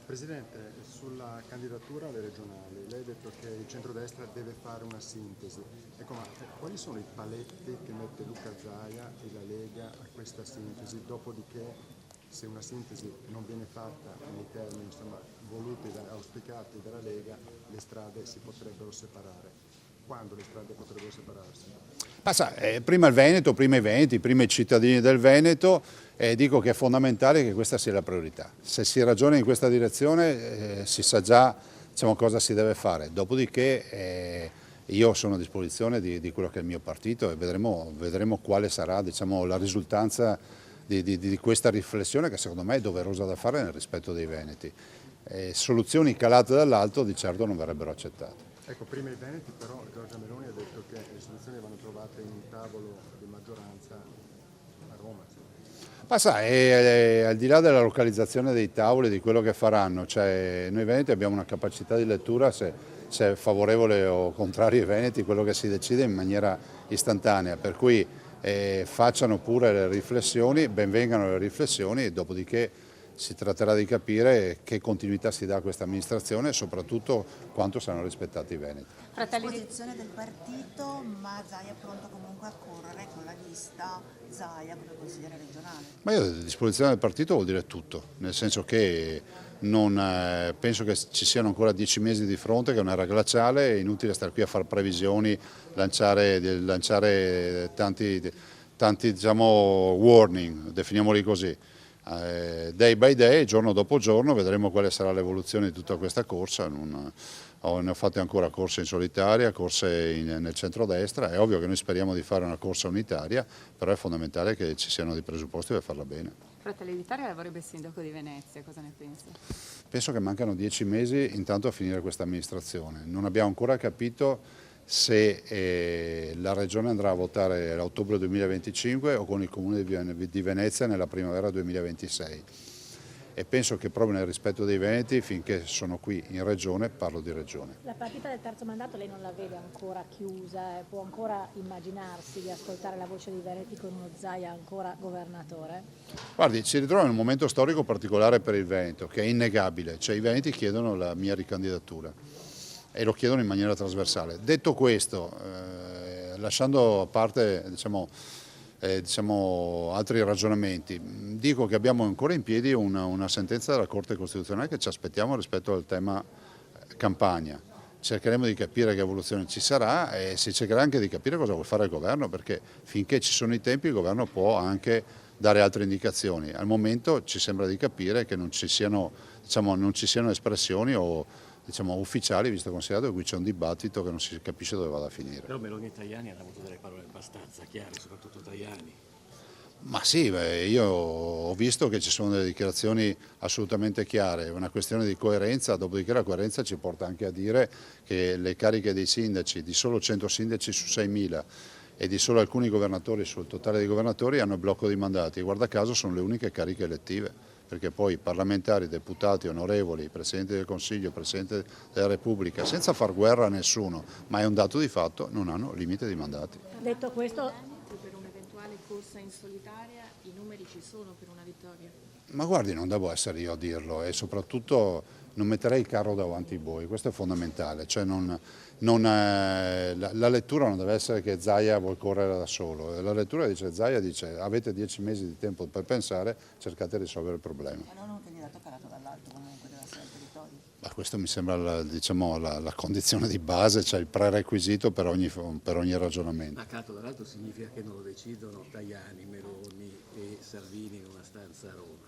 Presidente, sulla candidatura alle regionali, lei ha detto che il centrodestra deve fare una sintesi. Ecco, ma quali sono i paletti che mette Luca Zaia e la Lega a questa sintesi? Dopodiché, se una sintesi non viene fatta nei termini voluti, auspicati dalla Lega, le strade si potrebbero separare. Quando le strade potrebbero separarsi? Prima il Veneto, prima i Veneti, prima i cittadini del Veneto, dico che è fondamentale che questa sia la priorità. Se si ragiona in questa direzione si sa già cosa si deve fare, dopodiché io sono a disposizione di quello che è il mio partito e vedremo quale sarà la risultanza di questa riflessione che secondo me è doverosa da fare nel rispetto dei Veneti. Soluzioni calate dall'alto di certo non verrebbero accettate. Ecco, prima i Veneti però Giorgia Meloni ha detto che le soluzioni vanno trovate in un tavolo di maggioranza a Roma. Al di là della localizzazione dei tavoli, di quello che faranno, noi Veneti abbiamo una capacità di lettura, se è favorevole o contrario ai Veneti, quello che si decide in maniera istantanea, per cui facciano pure le riflessioni, benvengano le riflessioni e dopodiché si tratterà di capire che continuità si dà a questa amministrazione e soprattutto quanto saranno rispettati i Veneti. A disposizione del partito, ma Zaia è pronto comunque a correre con la lista Zaia come consigliere regionale? Ma io a disposizione del partito vuol dire tutto, nel senso che non penso che ci siano ancora 10 mesi di fronte, che è un'era glaciale, è inutile stare qui a fare previsioni, lanciare tanti warning, definiamoli così. Day by day, giorno dopo giorno, vedremo quale sarà l'evoluzione di tutta questa corsa. Ne ho fatte ancora corse in solitaria, corse nel centrodestra. È ovvio che noi speriamo di fare una corsa unitaria, però è fondamentale che ci siano dei presupposti per farla bene. Fratelli d'Italia vorrebbe il sindaco di Venezia, cosa ne pensa? Penso che mancano 10 mesi intanto a finire questa amministrazione. Non abbiamo ancora capito se la Regione andrà a votare a ottobre 2025 o con il Comune di Venezia nella primavera 2026. E penso che proprio nel rispetto dei Veneti, finché sono qui in Regione, parlo di Regione. La partita del terzo mandato lei non la vede ancora chiusa? Può ancora immaginarsi di ascoltare la voce dei Veneti con uno Zaia ancora governatore? Guardi, ci ritroviamo in un momento storico particolare per il Veneto, che è innegabile, cioè i Veneti chiedono la mia ricandidatura e lo chiedono in maniera trasversale. Detto questo, lasciando a parte altri ragionamenti, dico che abbiamo ancora in piedi una sentenza della Corte Costituzionale che ci aspettiamo rispetto al tema Campania. Cercheremo di capire che evoluzione ci sarà e si cercherà anche di capire cosa vuole fare il governo, perché finché ci sono i tempi il governo può anche dare altre indicazioni. Al momento ci sembra di capire che non ci siano espressioni o ufficiali, visto e considerato che qui c'è un dibattito che non si capisce dove vada a finire. Però Meloni e Tajani hanno avuto delle parole abbastanza chiare, soprattutto Tajani. Ma sì, io ho visto che ci sono delle dichiarazioni assolutamente chiare, è una questione di coerenza, dopodiché la coerenza ci porta anche a dire che le cariche dei sindaci, di solo 100 sindaci su 6.000 e di solo alcuni governatori sul totale dei governatori hanno il blocco di mandati, guarda caso sono le uniche cariche elettive. Perché poi parlamentari, deputati, onorevoli, Presidente del Consiglio, Presidente della Repubblica, senza far guerra a nessuno, ma è un dato di fatto, non hanno limite di mandati. Detto questo, Per un'eventuale corsa in solitaria i numeri ci sono per una vittoria? Ma guardi, non devo essere io a dirlo e soprattutto non metterei il carro davanti ai buoi, questo è fondamentale, cioè la lettura non deve essere che Zaia vuol correre da solo, la lettura dice Zaia dice avete 10 mesi di tempo per pensare, cercate di risolvere il problema. Ma non un candidato calato dall'alto comunque deve essere il territorio. Ma questo mi sembra la condizione di base, cioè il prerequisito per ogni ragionamento. Ma calato dall'alto significa che non lo decidono Tajani, Meloni e Salvini in una stanza a Roma.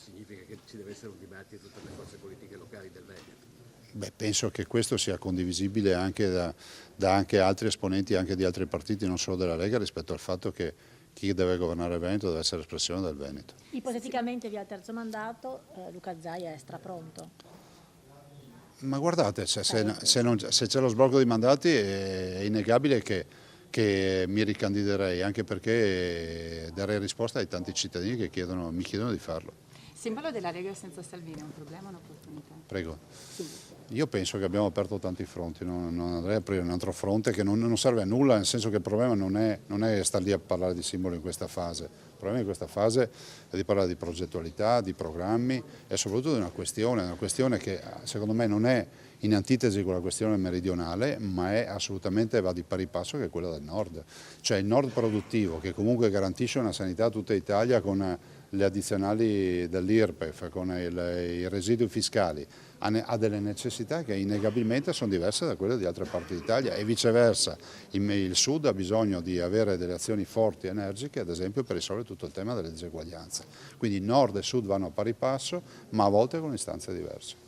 Significa che ci deve essere un dibattito tra le forze politiche locali del Veneto. Beh, penso che questo sia condivisibile anche da anche altri esponenti anche di altri partiti, non solo della Lega, rispetto al fatto che chi deve governare il Veneto deve essere espressione del Veneto. ipoteticamente via il terzo mandato, Luca Zaia è strapronto. Ma guardate, se c'è lo sblocco dei mandati è innegabile che mi ricandiderei, anche perché darei risposta ai tanti cittadini che mi chiedono di farlo. Simbolo della Lega senza Salvini è un problema o un'opportunità? Prego. Io penso che abbiamo aperto tanti fronti, non andrei a aprire un altro fronte che non serve a nulla, nel senso che il problema non è star lì a parlare di simbolo in questa fase. problema di questa fase è di parlare di progettualità, di programmi e soprattutto di una questione che secondo me non è in antitesi con la questione meridionale, ma è assolutamente, va di pari passo, che è quella del nord. Cioè il nord produttivo, che comunque garantisce una sanità a tutta Italia con le addizionali dell'IRPEF, con i residui fiscali, ha delle necessità che innegabilmente sono diverse da quelle di altre parti d'Italia e viceversa. Il sud ha bisogno di avere delle azioni forti e energiche, ad esempio per risolvere tutto il tema delle diseguaglianze. Quindi nord e sud vanno a pari passo, ma a volte con istanze diverse.